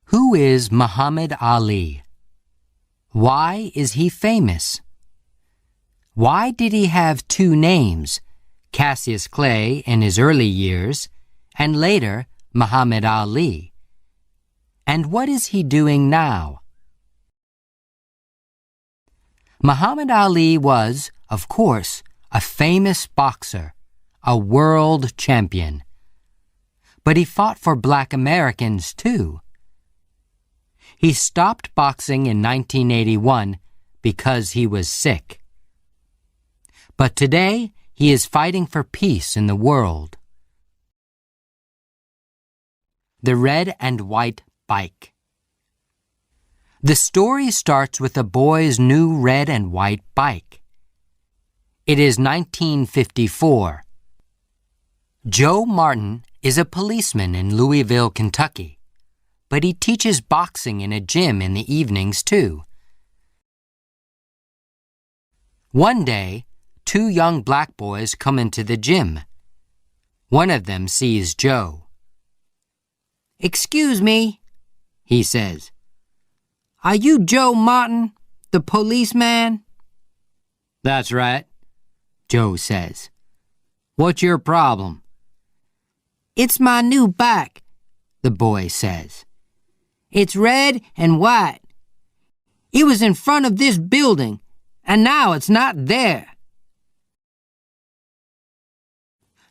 Who is Muhammad Ali? Why is he famous? Why did he have two names, Cassius Clay in his early years, and later Muhammad Ali? And what is he doing now? Muhammad Ali was, of course, a famous boxer, a world champion. But he fought for Black Americans too. He stopped boxing in 1981 because he was sick. But today, he is fighting for peace in the world. The Red and White Bike. The story starts with a boy's new red and white bike. It is 1954. Joe Martin is a policeman in Louisville, Kentucky, but he teaches boxing in a gym in the evenings too. One day, two young black boys come into the gym. One of them sees Joe. "Excuse me," he says. "Are you Joe Martin, the policeman?" "That's right," Joe says. "What's your problem?" "It's my new bike," the boy says. "It's red and white. It was in front of this building, and now it's not there."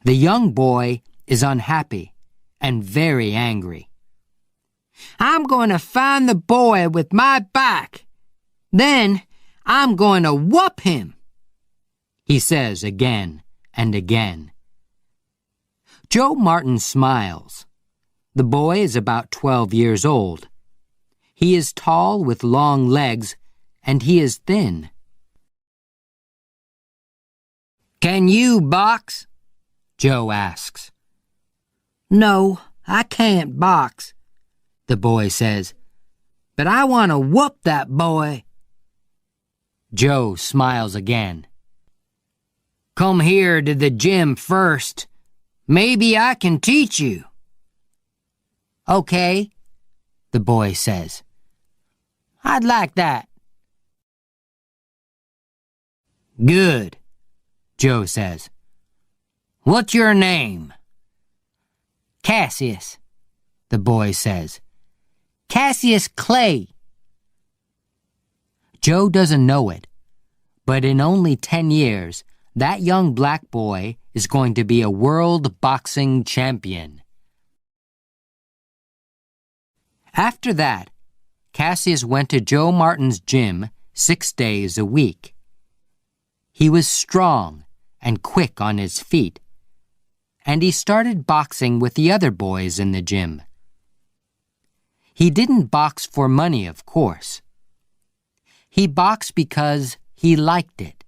The young boy is unhappy and very angry. "I'm going to find the boy with my bike. Then I'm going to whoop him," he says again and again. Joe Martin smiles. The boy is about 12 years old. He is tall with long legs, and he is thin. "Can you box?" Joe asks. "No, I can't box," the boy says, "but I want to whoop that boy." Joe smiles again. "Come here to the gym first. Maybe I can teach you." "Okay," the boy says. "I'd like that." "Good," Joe says. "What's your name?" "Cassius," the boy says. "Cassius Clay." Joe doesn't know it, but in only 10 years, that young black boy is going to be a world boxing champion. After that, Cassius went to Joe Martin's gym 6 days a week. He was strong and quick on his feet, and he started boxing with the other boys in the gym. He didn't box for money, of course. He boxed because he liked it.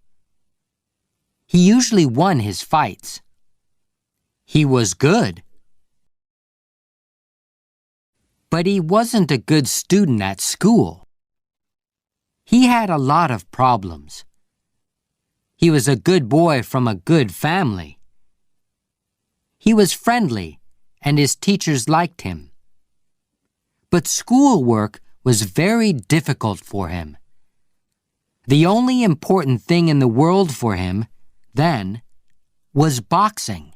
He usually won his fights. He was good. But he wasn't a good student at school. He had a lot of problems. He was a good boy from a good family. He was friendly, and his teachers liked him. But schoolwork was very difficult for him. The only important thing in the world for him, then, was boxing.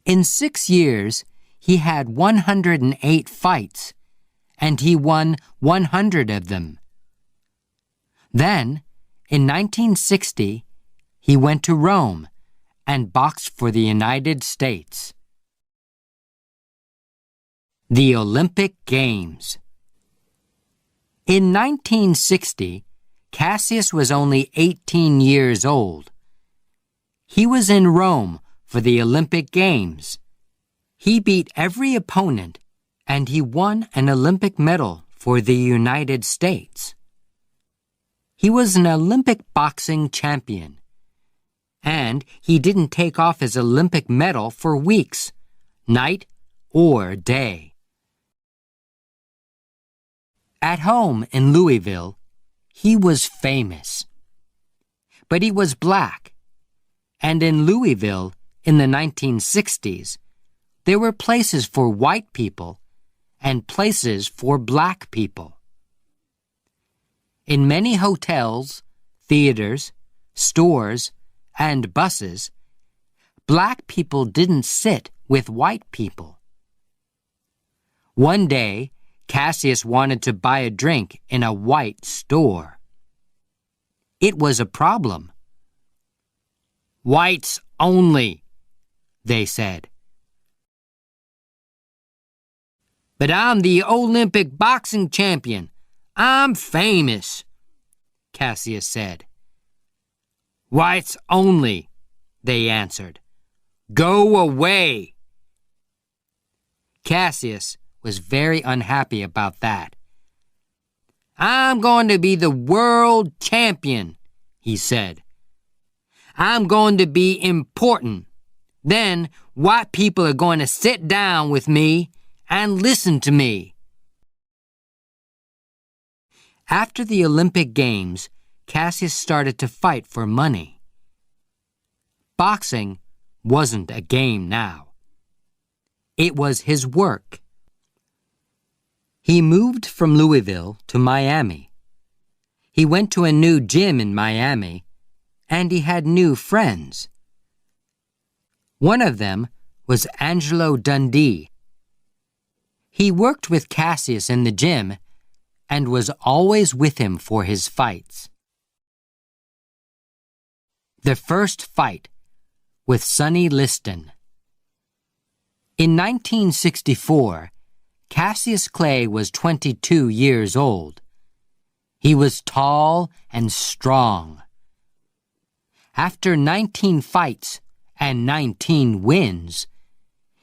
In 6 years, he had 108 fights, and he won 100 of them. Then, in 1960, he went to Rome and boxed for the United States. The Olympic Games. In 1960, Cassius was only 18 years old. He was in Rome for the Olympic Games. He beat every opponent, and he won an Olympic medal for the United States. He was an Olympic boxing champion, and he didn't take off his Olympic medal for weeks, night or day. At home in Louisville, he was famous. But he was black, and in Louisville, in the 1960s, there were places for white people and places for black people. In many hotels, theaters, stores, and buses, black people didn't sit with white people. One day, Cassius wanted to buy a drink in a white store. It was a problem. "Whites only," they said. "But I'm the Olympic boxing champion. I'm famous," Cassius said. "Whites only," they answered. "Go away." Cassius was very unhappy about that. "I'm going to be the world champion," he said. "I'm going to be important. Then white people are going to sit down with me and listen to me." After the Olympic Games, Cassius started to fight for money. Boxing wasn't a game now. It was his work. He moved from Louisville to Miami. He went to a new gym in Miami, and he had new friends. One of them was Angelo Dundee. He worked with Cassius in the gym and was always with him for his fights. The first fight with Sonny Liston. In 1964, Cassius Clay was 22 years old. He was tall and strong. After 19 fights and 19 wins,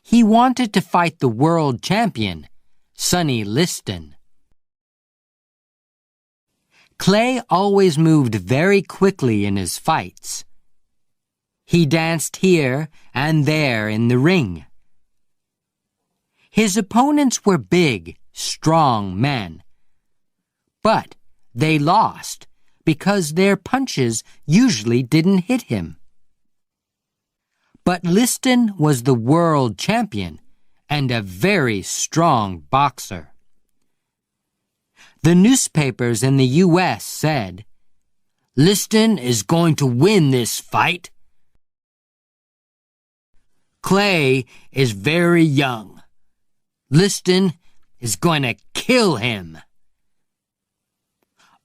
he wanted to fight the world champion, Sonny Liston. Clay always moved very quickly in his fights. He danced here and there in the ring. His opponents were big, strong men. But they lost because their punches usually didn't hit him. But Liston was the world champion and a very strong boxer. The newspapers in the U.S. said, "Liston is going to win this fight. Clay is very young. Liston is going to kill him."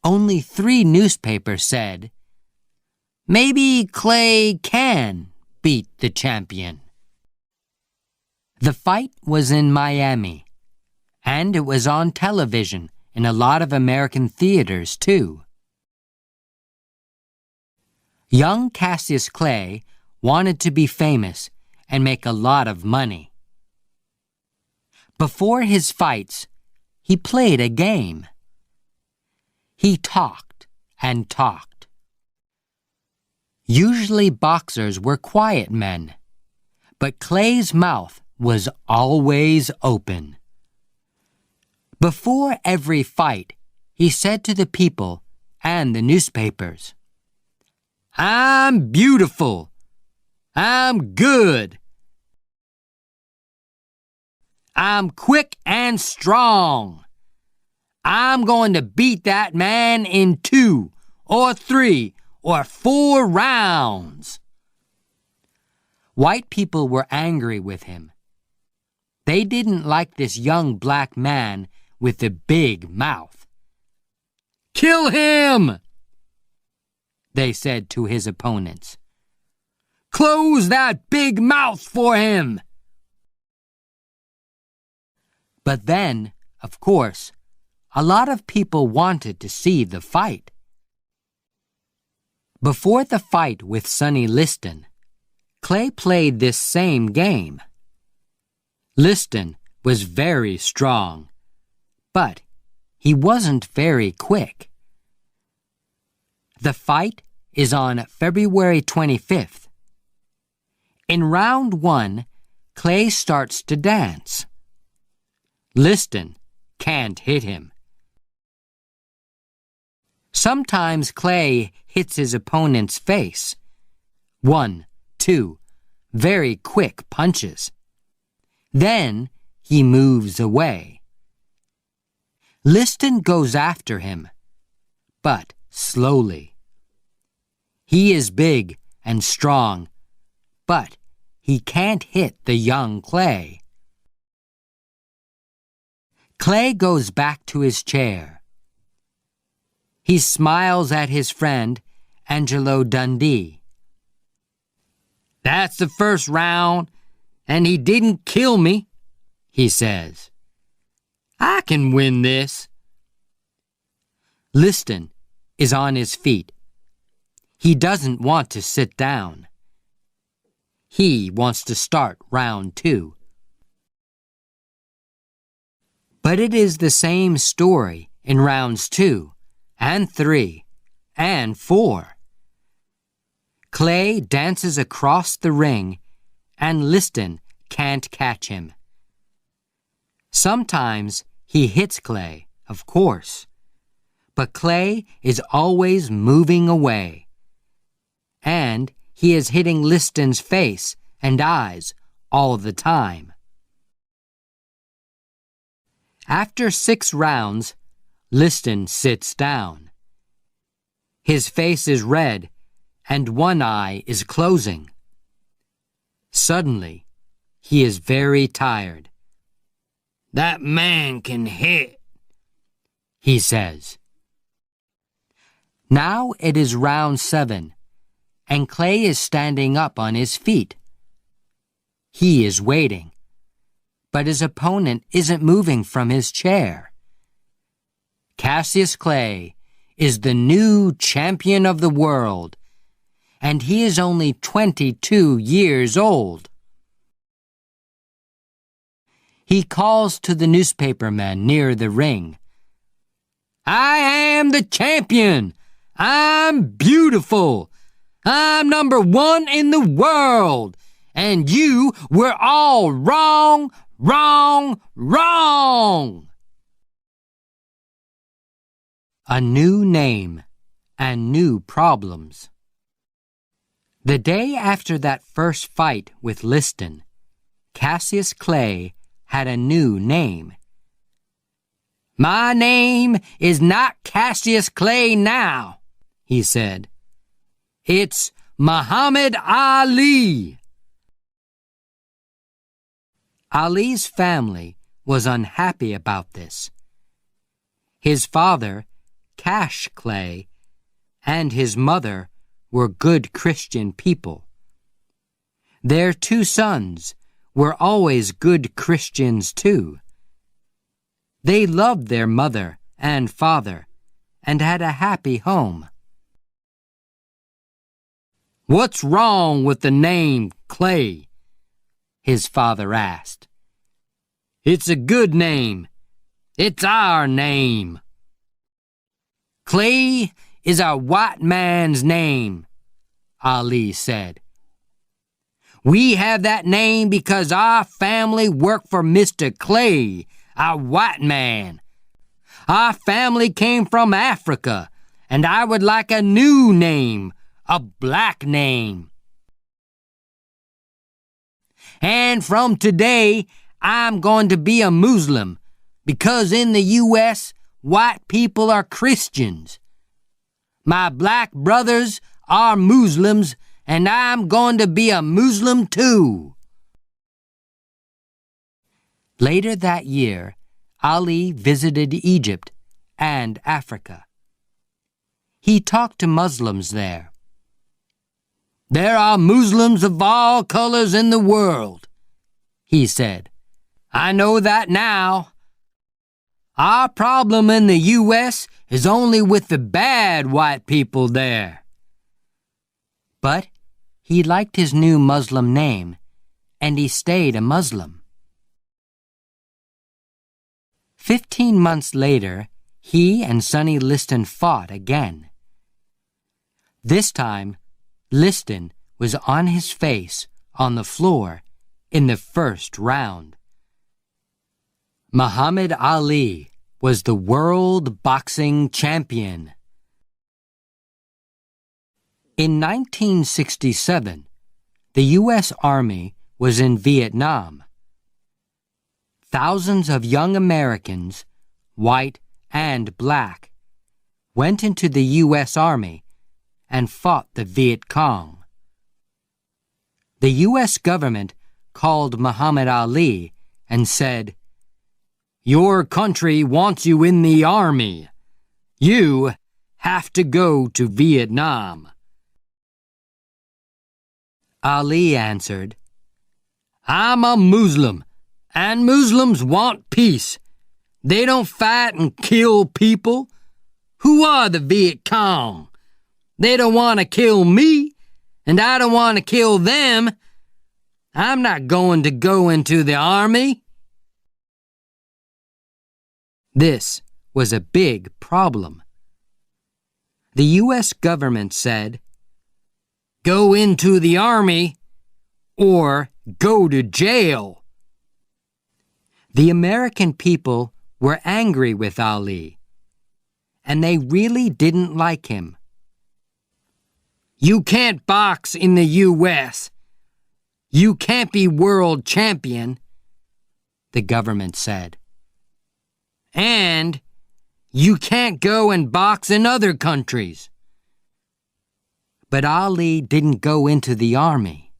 Only 3 newspapers said, "Maybe Clay can beat the champion." The fight was in Miami, and it was on television in a lot of American theaters, too. Young Cassius Clay wanted to be famous and make a lot of money. Before his fights, he played a game. He talked and talked. Usually boxers were quiet men, but Clay's mouth was always open. Before every fight, he said to the people and the newspapers, "I'm beautiful. I'm good. I'm quick and strong. I'm going to beat that man in 2 or 3 or 4 rounds." White people were angry with him. They didn't like this young black man with the big mouth. "Kill him!" they said to his opponents. "Close that big mouth for him!" But then, of course, a lot of people wanted to see the fight. Before the fight with Sonny Liston, Clay played this same game. Liston was very strong, but he wasn't very quick. The fight is on February 25th. In round 1, Clay starts to dance. Liston can't hit him. Sometimes Clay hits his opponent's face. 1, 2, very quick punches. Then he moves away. Liston goes after him, but slowly. He is big and strong, but he can't hit the young Clay. Clay goes back to his chair. He smiles at his friend, Angelo Dundee. "That's the first round, and he didn't kill me," he says. "I can win this." Liston is on his feet. He doesn't want to sit down. He wants to start round 2. But it is the same story in rounds 2 and 3 and 4. Clay dances across the ring, and Liston can't catch him. Sometimes he hits Clay, of course, but Clay is always moving away. And he is hitting Liston's face and eyes all the time. After 6 rounds, Liston sits down. His face is red, and one eye is closing. Suddenly, he is very tired. "That man can hit," he says. Now it is round 7, and Clay is standing up on his feet. He is waiting, but his opponent isn't moving from his chair. Cassius Clay is the new champion of the world, and he is only 22 years old. He calls to the newspapermen near the ring. "I am the champion! I'm beautiful! I'm number 1 in the world! And you were all wrong, wrong, wrong!" A new name and new problems. The day after that first fight with Liston, Cassius Clay had a new name. "My name is not Cassius Clay now," he said. "It's Muhammad Ali." Ali's family was unhappy about this. His father, Cash Clay, and his mother were good Christian people. Their 2 sons were always good Christians too. They loved their mother and father and had a happy home. "What's wrong with the name Clay?" his father asked. "It's a good name. It's our name." "Clay is a white man's name," Ali said. "We have that name because our family worked for Mr. Clay, a white man. Our family came from Africa, and I would like a new name, a black name. And from today, I'm going to be a Muslim, because in the U.S., white people are Christians. My black brothers are Muslims, and I'm going to be a Muslim too." Later that year, Ali visited Egypt and Africa. He talked to Muslims there. "There are Muslims of all colors in the world," he said. "I know that now. Our problem in the U.S. is only with the bad white people there." But he liked his new Muslim name, and he stayed a Muslim. 15 months later, he and Sonny Liston fought again. This time, Liston was on his face on the floor in the first round. Muhammad Ali was the world boxing champion. In 1967, the U.S. Army was in Vietnam. thousands of young Americans, white and black, went into the U.S. Army and fought the Viet Cong. The U.S. government called Muhammad Ali and said, "Your country wants you in the army. You have to go to Vietnam." Ali answered, "I'm a Muslim, and Muslims want peace. They don't fight and kill people. Who are the Viet Cong? They don't want to kill me, and I don't want to kill them. I'm not going to go into the army." This was a big problem. The U.S. government said, "Go into the army or go to jail." The American people were angry with Ali, and they really didn't like him. "You can't box in the U.S. You can't be world champion," the government said. "And you can't go and box in other countries." But Ali didn't go into the army.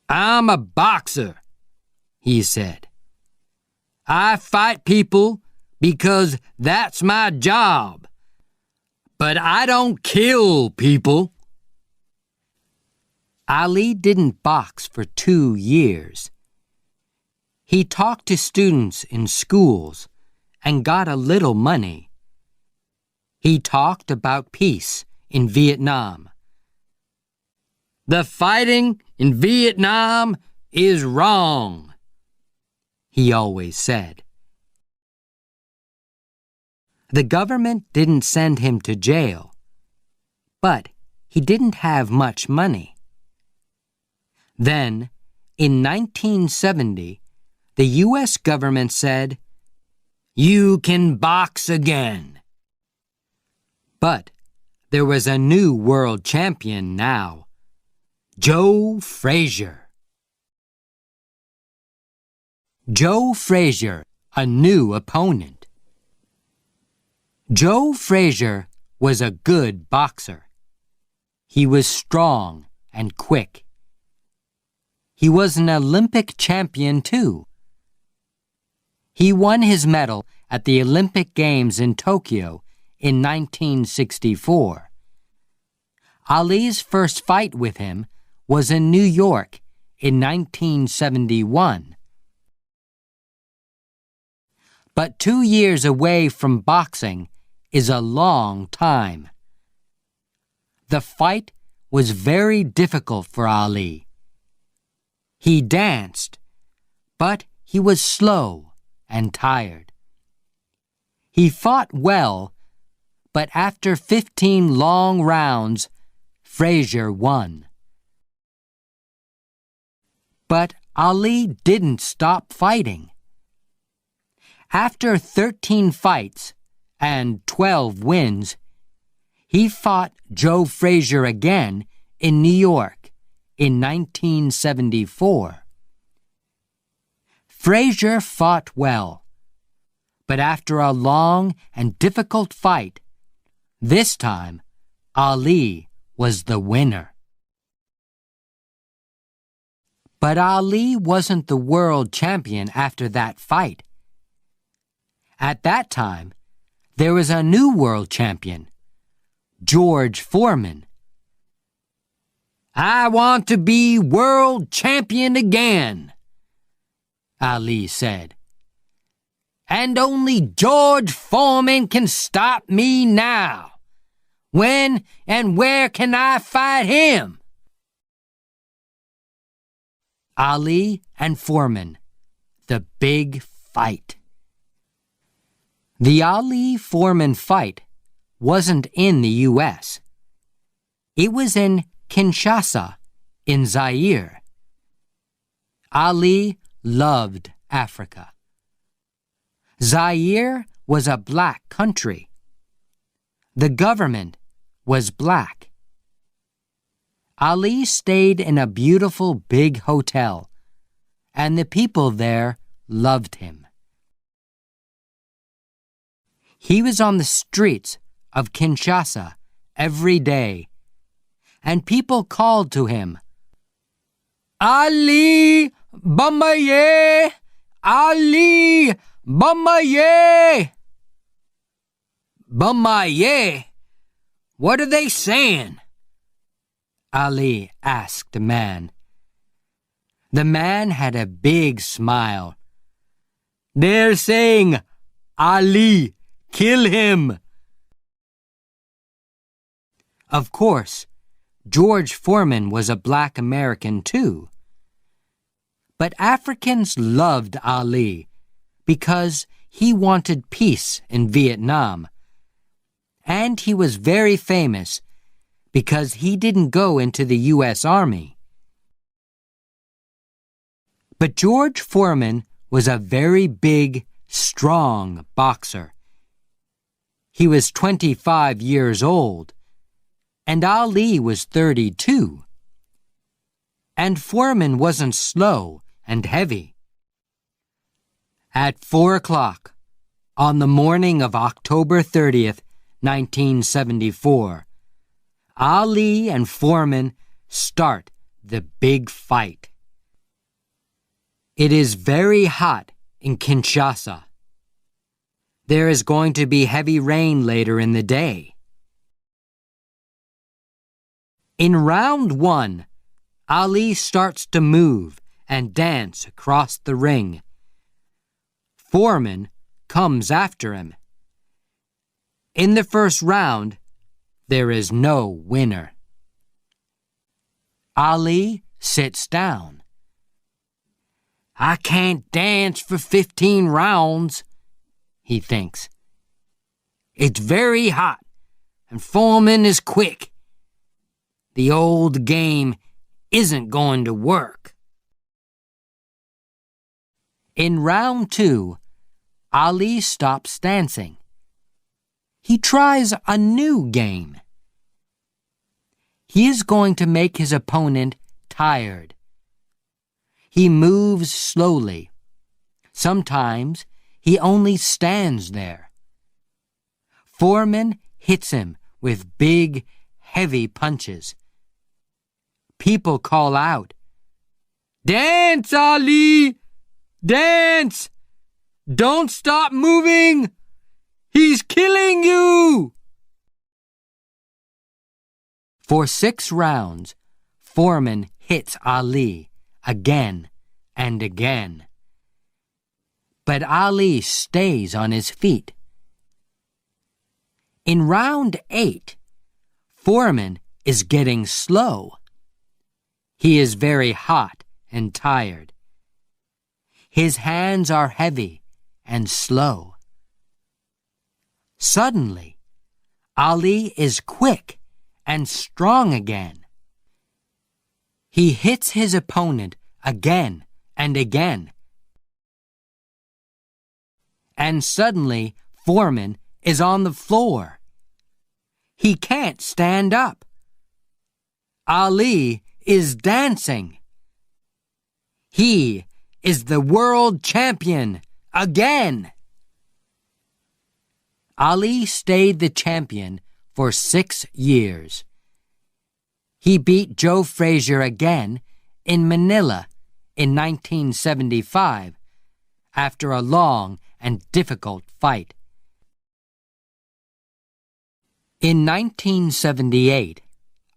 "I'm a boxer," he said. "I fight people because that's my job. But I don't kill people." Ali didn't box for 2 years. He talked to students in schools and got a little money. He talked about peace in Vietnam. "The fighting in Vietnam is wrong," he always said. The government didn't send him to jail, but he didn't have much money. Then, in 1970, the U.S. government said, "You can box again." But there was a new world champion now, Joe Frazier. Joe Frazier, a new opponent. Joe Frazier was a good boxer. He was strong and quick. He was an Olympic champion, too. He won his medal at the Olympic Games in Tokyo in 1964. Ali's first fight with him was in New York in 1971. But 2 years away from boxing is a long time. The fight was very difficult for Ali. He danced, but he was slow and tired. He fought well, but after 15 long rounds, Frazier won. But Ali didn't stop fighting. After 13 fights and 12 wins, he fought Joe Frazier again in New York in 1974. Frazier fought well, but after a long and difficult fight, this time Ali was the winner. But Ali wasn't the world champion after that fight. At that time, there was a new world champion, George Foreman. "I want to be world champion again," Ali said. "And only George Foreman can stop me now. When and where can I fight him?" Ali and Foreman, the big fight. The Ali-Foreman fight wasn't in the U.S. It was in Kinshasa, in Zaire. Ali loved Africa. Zaire was a black country. The government was black. Ali stayed in a beautiful big hotel, and the people there loved him. He was on the streets of Kinshasa every day, and people called to him, Ali Bomaye! Ali Bomaye! Bomaye? What are they saying? Ali asked the man. The man had a big smile. They're saying, Ali, kill him. Of course, George Foreman was a black American too. But Africans loved Ali because he wanted peace in Vietnam. And he was very famous because he didn't go into the U.S. Army. But George Foreman was a very big, strong boxer. He was 25 years old, and Ali was 32. And Foreman wasn't slow and heavy. At 4 o'clock, on the morning of October 30th, 1974, Ali and Foreman start the big fight. It is very hot in Kinshasa. There is going to be heavy rain later in the day. In round 1, Ali starts to move and dance across the ring. Foreman comes after him. In the first round, there is no winner. Ali sits down. I can't dance for 15 rounds, he thinks. It's very hot, and Foreman is quick. The old game isn't going to work. In round 2, Ali stops dancing. He tries a new game. He is going to make his opponent tired. He moves slowly. Sometimes he only stands there. Foreman hits him with big, heavy punches. People call out, "Dance, Ali! Dance! Don't stop moving! He's killing you!" For 6 rounds, Foreman hits Ali again and again. But Ali stays on his feet. In round 8, Foreman is getting slow. He is very hot and tired. His hands are heavy and slow. Suddenly, Ali is quick and strong again. He hits his opponent again and again. And suddenly, Foreman is on the floor. He can't stand up. Ali is dancing. He is the world champion again. Ali stayed the champion for 6 years. He beat Joe Frazier again in Manila in 1975 after a long and difficult fight. In 1978,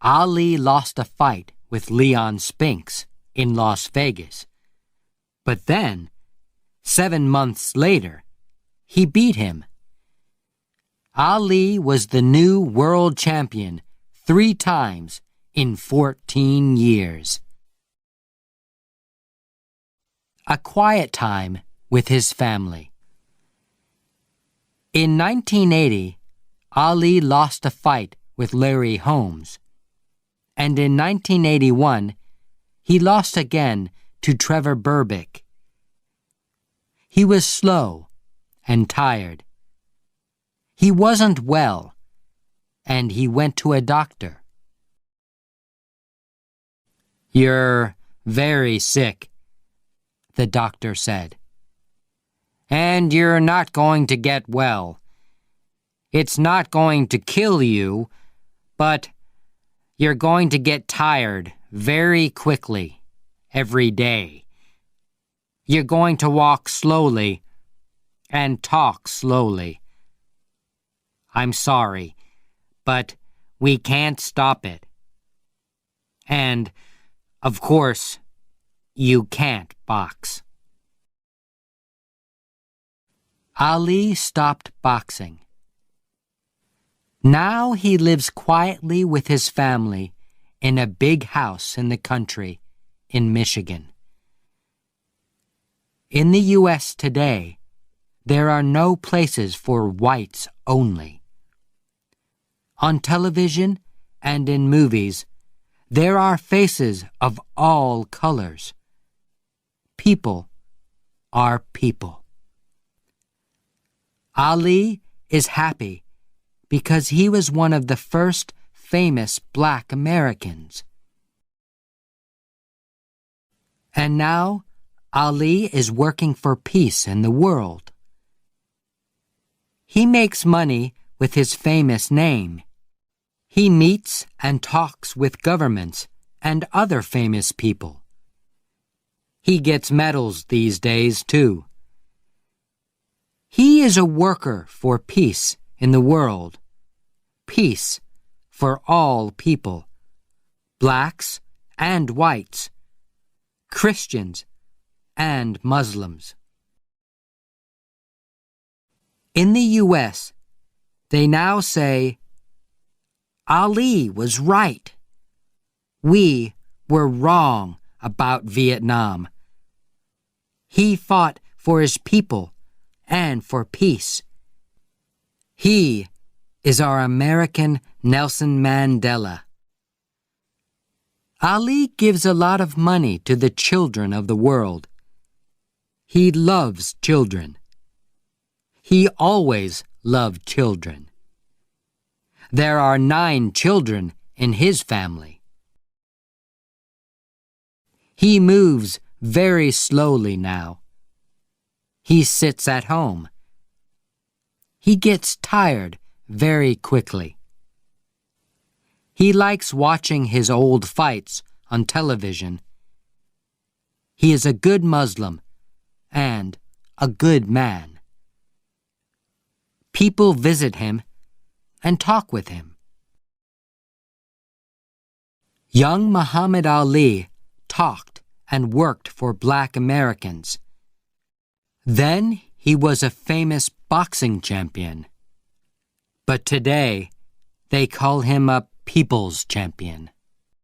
Ali lost a fight with Leon Spinks in Las Vegas. But then, 7 months later, he beat him. Ali was the new world champion 3 times in 14 years. A quiet time with his family. In 1980, Ali lost a fight with Larry Holmes. And in 1981, he lost again to Trevor Berbick. He was slow and tired. He wasn't well, and he went to a doctor. "You're very sick. the doctor said. And you're not going to get well. It's not going to kill you, but you're going to get tired very quickly every day. You're going to walk slowly and talk slowly. I'm sorry, but we can't stop it. And, of course, you can't box. Ali stopped boxing. Now he lives quietly with his family in a big house in the country in Michigan. In the U.S. today, there are no places for whites only. On television and in movies, there are faces of all colors. People are people. Ali is happy because he was one of the first famous Black Americans. And now, Ali is working for peace in the world. He makes money with his famous name. He meets and talks with governments and other famous people. He gets medals these days, too. He is a worker for peace in the world. Peace for all people, blacks and whites, Christians and Muslims. In the U.S., they now say, Ali was right. We were wrong about Vietnam. He fought for his people and for peace. He is our American Nelson Mandela. Ali gives a lot of money to the children of the world. He loves children. He always loved children. There are 9 children in his family. He moves very slowly now. He sits at home. He gets tired very quickly. He likes watching his old fights on television. He is a good Muslim and a good man. People visit him and talk with him. Young Muhammad Ali talked and worked for Black Americans. Then he was a famous boxing champion. But today, they call him a people's champion.